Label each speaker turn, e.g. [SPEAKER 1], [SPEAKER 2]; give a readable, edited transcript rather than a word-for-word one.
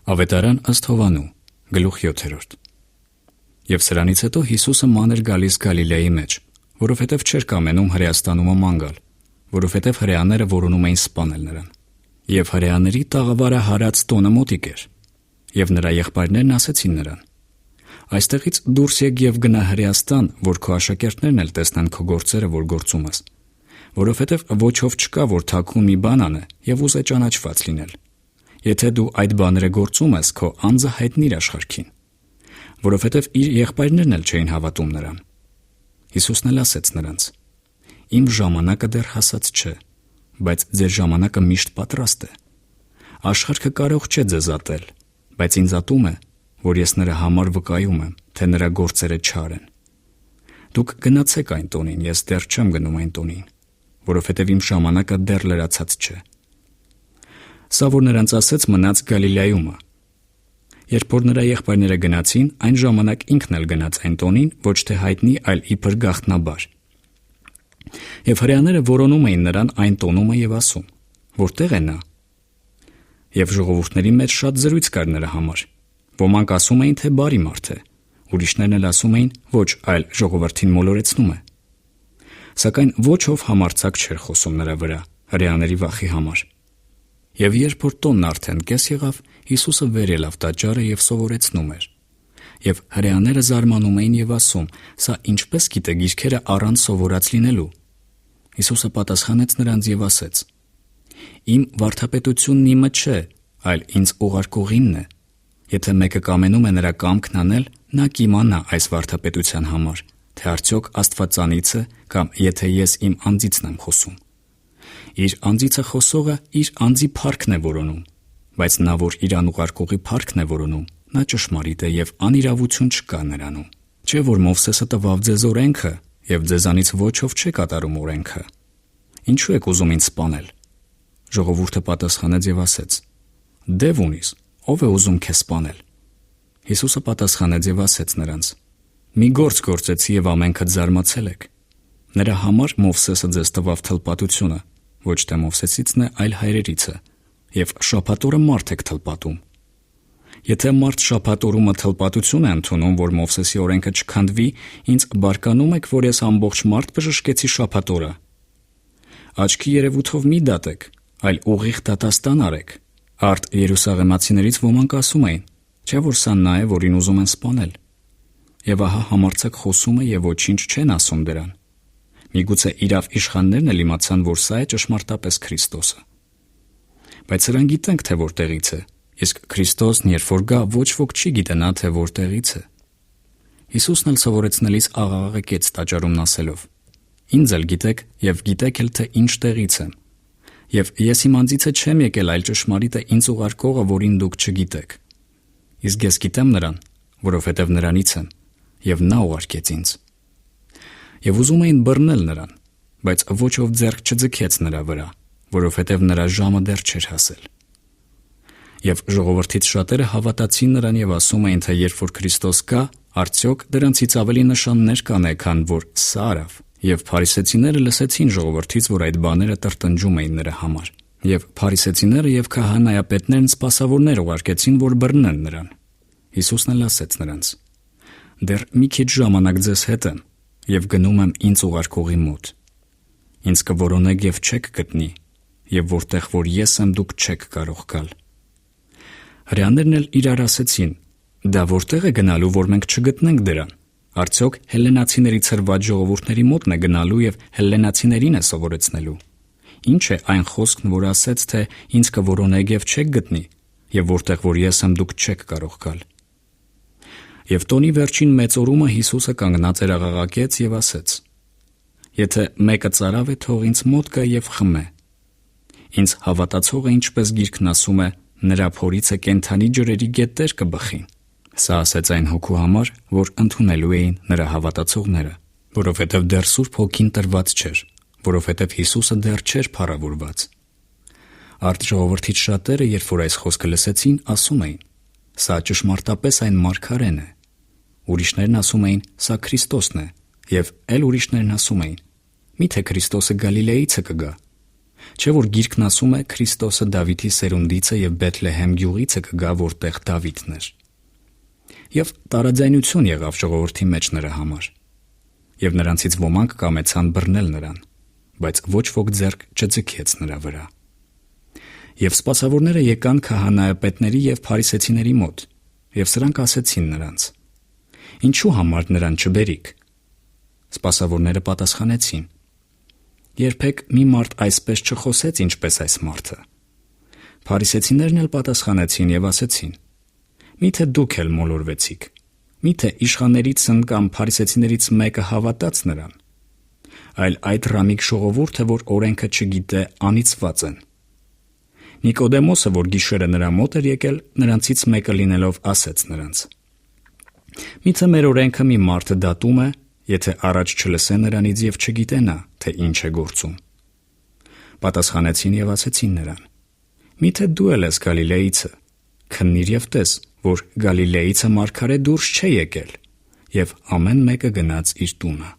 [SPEAKER 1] Ավետարան ըստ Հովանու, գլուխ 7. Եվ սրանից հետո Հիսուսը ման էր գալիս Գալիլեայի մեջ, որովհետև չէր կամենում Հրեաստանումը ման գալ, որովհետև հրեաները որոնում էին սպանել նրան։ Եվ հրեաների տաղավարը հարած տոնը մոտիկ էր, եւ նրա եղբայրներն ասեցին նրան. «Այստեղից դուրս եկ եւ գնա Հրեաստան, որ քո աշակերտներն էլ տեսնան քո գործերը, որ գործում ես, որովհետև ոչով չկա, որ թաքուն մի բան անե եւ ուզե ճանաչված լինել։ Եթե դու այդ բաները գործում ես, քո անձը հայտնիր աշխարհին», որովհետև իր եղբայրներն էլ չէին հավատում նրան։ Հիսուսն էլ ասեց նրանց. «Իմ ժամանակը դեռ հասած չէ, բայց ձեր ժամանակը միշտ պատրաստ է։ Աշխարհը կարող չէ ձեզ ատել, բայց ինձ ատում է, որ ես նրա համար վկայում եմ, թե նրա գործերը չար են։ Դուք գնացեք այն տոնին, ես դեռ չեմ գնում այն տոնին, որովհետև իմ ժամանակը դեռ լրացած չէ»։ Սա որ նրանց ասեց, մնաց Գալիլեայում։ Երբ որ նրա եղբայրները գնացին, այն ժամանակ ինքն էլ գնաց այն տոնին, ոչ թե հայտնի, այլ իբր գաղտնաբար։ Եվ հրեաները որոնում էին նրան այն տոնումը եւ ասում. «Որտե՞ղ է նա»։ Եվ ժողովուրդների մեջ շատ զրույց կար նրա համար։ Ոմանք ասում էին, թե բարի մարդ է, ուրիշներն էլ ասում էին, ոչ, այլ ժողովրդին մոլորեցնում է։ Սակայն ոչ ով համարձակ չէր խոսում նրա վրա, հրեաների վախի համար։ Եվ երբ որ տոնն արդեն կես եղավ, Հիսուսը վեր ելավ տաճարը եւ սովորեցնում էր։ Եվ հրեաները զարմանում էին եւ ասում. «Սա ինչպես գիտե գիրքերը առանց սովորած լինելու»։ Հիսուսը պատասխանեց նրանց եւ ասեց. «Իմ վարդապետությունն իմը չէ, այլ ինձ ուղարկողինն է։ Եթե մեկը կամենում է նրա կամքն անել, նա կիմանա այս վարդապետության համար, թե արդյոք Աստվածանից է կամ եթե ես իմ անձիցն եմ խոսում։ Իր անձիցը խոսողը իր անձի փառքն է որոնում, բայց նա, որ իր անուղարկողի փառքն է որոնում, նա ճշմարիտ է եւ անիրավություն չկա նրանում։ Չէ՞ որ Մովսեսը տվավ ձեզ օրենքը, եւ ձեզանից ոչ ով չէ կատարում օրենքը։ Ինչու եք ուզում ինձ սպանել»։ Ժողովուրդը պատասխանեց եւ ասեց. «Դև ունիս, ով է ուզում քեզ սպանել»։ Հիսուսը պատասխանեց եւ ասեց նրանց. «Մի գործ գործեցի եւ ամենքդ զարմացել եք։ Նրա համար Մովսեսը ձեզ տվավ թլպատությունը, ոչ թե Մովսեսիցն է, այլ հայրերիցը, եւ շաբաթ օրը մարդ եք թլպատում։ Եթե մարդ շաբաթ օրումը թլպատություն է ընդունում, որ Մովսեսի օրենքը չքանդվի, ինձ բարկանում եք, որ ես ամբողջ մարդ բժշկեցի շաբաթ օրը։ Աչքի երևույթով մի դատեք, այլ ուղիղ դատաստան արեք։ Արդ Երուսաղեմացիներից ոմանք ասում էին. չէ՞ որ սա նա է, որին ուզում են սպանել։ Եվ ահա համարձակ խոսում է եւ ոչինչ չեն ասում դրան։ Միգուցե իրավ իշխաններն էլ իմացան, որ սա է ճշմարտապես Քրիստոսը։ Բայց սրան գիտենք, թե որտեղից է, իսկ Քրիստոսն, երբ որ գա, ոչ ոք չի գիտենա, թե որտեղից է։ Հիսուսն էլ սովորեցնելիս աղաղակեց տաճարումն ասելով. «Ինձ էլ գիտեք եւ գիտեք էլ, թե ինչ տեղից եմ։ Եվ ես իմ անձիցը չեմ եկել, այլ ճշմարիտ է ինձ ուղարկողը, որին դուք չգիտեք։ Իսկ ես գիտեմ նրան, որովհետև նրանից եմ, եւ նա ուղարկեց ինձ»։ Եվ ուզում էին բռնել նրան, բայց ոչ ով ձեռք չձգեց նրա վրա, որովհետև նրա ժամը դեռ չէր հասել։ Եվ ժողովրդից շատերը հավատացին նրան եւ ասում էին, թե երբ որ Քրիստոս գա, արդյոք դրանցից ավելի նշաններ կանե, քան որ սա արավ։ Եվ փարիսեցիները լսեցին ժողովրդից, որ այդ բաները տրտնջում էին նրա համար։ Եվ փարիսեցիները եւ քահանայապետներն սպասավորներ ուղարկեցին, որ բռնեն նրան։ Հիսուսն էլ ասեց նրանց. «Դեռ մի քիչ ժամանակ ձեզ հետ եմ եւ գնում եմ ինձ ուղարկողի մոտ։ Ինձ կորոնեք եւ չեք գտնի, եւ որտեղ որ ես եմ, դուք չեք կարող գալ»։ Հրեաներն էլ իրար ասեցին. «Դա որտեղ է գնալու, որ մենք չգտնենք դրան։ Արդյոք հելլենացիների ցրված ժողովուրդների մոտն է գնալու եւ հելլենացիներին է սովորեցնելու։ Ինչ է այն խոսքն, որ ասեց, թե ինձ կորոնեք եւ չեք գտնի, եւ որտեղ որ ես եմ, դուք չեք կարող գալ»։ Եվ տոնի վերջին մեծ օրումը Հիսուսը կանգնած էր աղաղակեց եւ ասեց. «Եթե մեկը ծարավ է, թող ինձ մոտ գա եւ խմե։ Ինձ հավատացողը, ինչպես գիրքն ասում է, նրա փորից է կենդանի ջրերի գետեր կբխին»։ Սա ասեց այն հոգու համար, որ ընդունելու էին նրա հավատացողները, որովհետև դեռ Սուրբ Հոգին տրված չէր, որովհետև Հիսուսը դեռ չէր փառավորված։ Արդ ժողովրդից շատերը, երբ որ այս խոսքը լսեցին, ասում էին. «Սա ճշմարտապես այն մարգարեն է»։ Ուրիշներն ասում էին. «Սա Քրիստոսն է», եւ այլ ուրիշներն ասում էին. «Միթե Քրիստոսը Գալիլեից է կգա»։ Չէ՞ որ Գիրքն ասում է Քրիստոսը Դավիթի սերունդից է եւ Բեթլեհեմ գյուղից է կգա, որտեղ Դավիթն էր։ Եվ տարաձայնություն եղավ ժողովրդի մեջ նրա համար։ Եւ նրանցից ոմանք կամեցան բռնել նրան, բայց ոչ ոք ձեռք չձգեց նրա վրա։ Եվ սպասավորները եկան քահանայապետների եւ փարիսեցիների մոտ, եւ սրանք ասեցին նրանց. «Ինչու համար նրան չբերիք»։ Սպասավորները պատասխանեցին. «Երբեք մի մարդ այսպես չխոսեց, ինչպես այս մարդը»։ Փարիսեցիներն էլ պատասխանեցին եւ ասեցին. «Միթե դուք էլ մոլորվեցիք, միթե իշխաններիցն կամ փարիսեցիներից մեկը հավատաց նրան, այլ այդ ռամիկ ժողովուրդը, որ օրենքը չգիտե, անիծված են»։ Նիկոդեմոսը, որ գիշերը նրա մոտ էր եկել, նրանցից մեկը լինելով, ասեց նրանց. «Միթե մեր օրենքը մի մարդը դատում է, եթե առաջ չլսե նրանից եւ չգիտենա, թե ինչ է գործում»։ Պատասխանեցին եւ ասեցին նրան. «Միթե դու էլ ես Գալիլեիցը, քննիր եւ տես, որ Գալիլեիցը մարգարե դուրս չէ եկել»։ Եվ ամեն մեկը գնաց իր տունը։